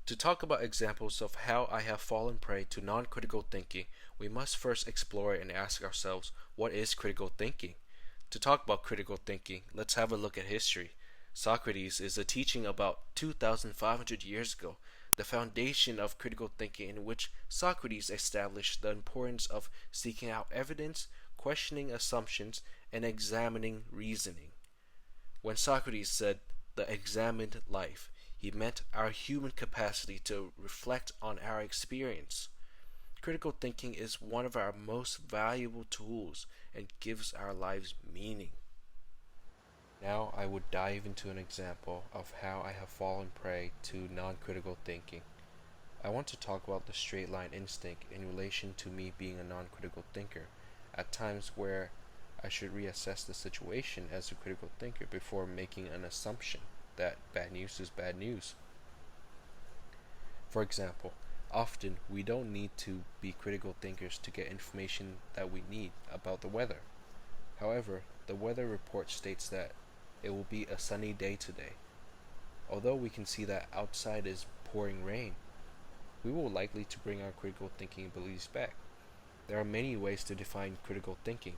To talk about examples of how I have fallen prey to non critical thinking, we must first explore and ask ourselves, what is critical thinking? To talk about critical thinking, let's have a look at history. Socrates is a teaching about 2,500 years ago, the foundation of critical thinking, in which Socrates established the importance of seeking out evidence, questioning assumptions, and examining reasoning. When Socrates said the examined life, he meant our human capacity to reflect on our experience. Critical thinking is one of our most valuable tools and gives our lives meaning. Now I would dive into an example of how I have fallen prey to non critical thinking. I want to talk about the straight line instinct in relation to me being a non critical thinker, at times where I should reassess the situation as a critical thinker before making an assumption that bad news is bad news. For example, often we don't need to be critical thinkers to get information that we need about the weather. However, the weather report states that it will be a sunny day today. Although we can see that outside is pouring rain, we will likely to bring our critical thinking beliefs back. There are many ways to define critical thinking,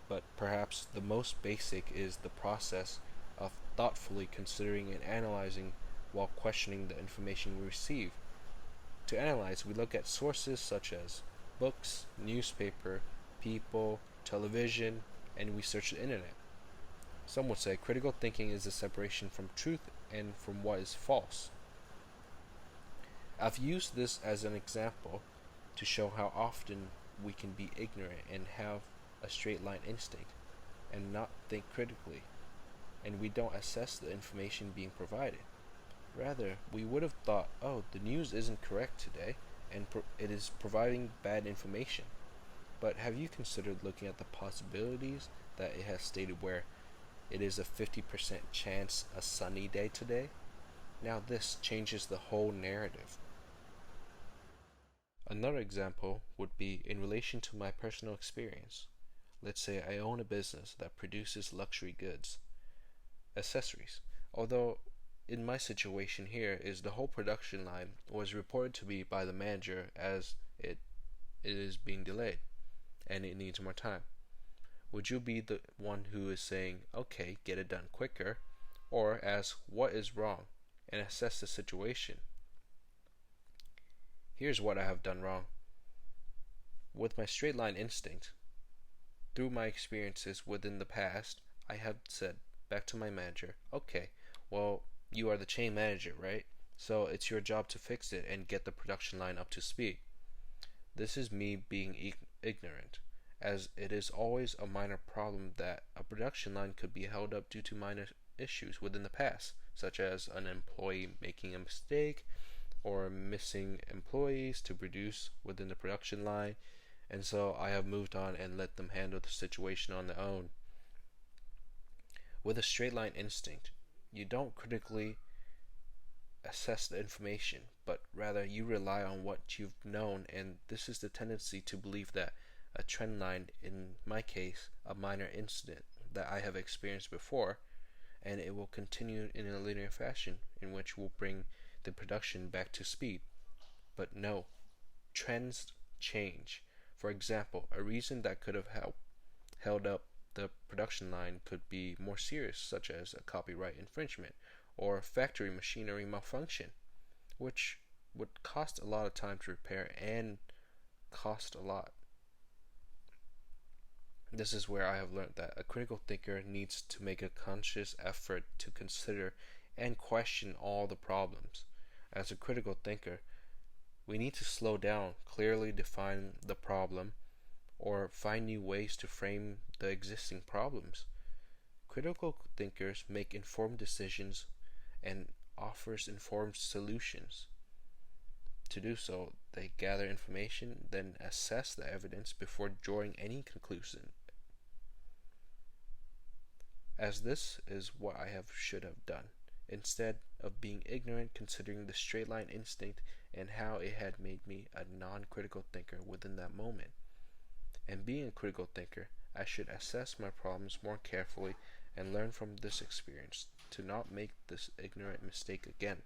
but perhaps the most basic is the process of thoughtfully considering and analyzing while questioning the information we receive. To analyze, we look at sources such as books, newspaper, people, television, and we search the internet. Some would say critical thinking is the separation from truth and from what is false. I've used this as an example to show how often we can be ignorant and have a straight line instinct and not think critically, and we don't assess the information being provided. Rather, we would have thought, oh, the news isn't correct today, and it is providing bad information. But have you considered looking at the possibilities that it has stated where it is a 50% chance a sunny day today? Now, this changes the whole narrative. Another example would be in relation to my personal experience. Let's say I own a business that produces luxury goods, accessories. Although in my situation here is the whole production line was reported to me by the manager as it is being delayed and it needs more time. Would you be the one who is saying, okay, get it done quicker, or ask what is wrong and assess the situation? Here's what I have done wrong. With my straight line instinct, through my experiences within the past, I have said back to my manager, okay, well, you are the chain manager, right? So it's your job to fix it and get the production line up to speed. This is me being ignorant, as it is always a minor problem that a production line could be held up due to minor issues within the past, such as an employee making a mistake or missing employees to produce within the production line, and so I have moved on and let them handle the situation on their own. With a straight line instinct, you don't critically assess the information, but rather you rely on what you've known, and this is the tendency to believe that a trend line, in my case, a minor incident that I have experienced before, and it will continue in a linear fashion in which will bring the production back to speed. But no, trends change. For example, a reason that could have held up the production line could be more serious, such as a copyright infringement or factory machinery malfunction, which would cost a lot of time to repair and cost a lot. This is where I have learned that a critical thinker needs to make a conscious effort to consider and question all the problems. As a critical thinker, we need to slow down, clearly define the problem, or find new ways to frame the existing problems. Critical thinkers make informed decisions and offers informed solutions. To do so, they gather information, then assess the evidence before drawing any conclusion. As this is what I should have done, instead of being ignorant considering the straight line instinct and how it had made me a non-critical thinker within that moment. And being a critical thinker, I should assess my problems more carefully and learn from this experience to not make this ignorant mistake again.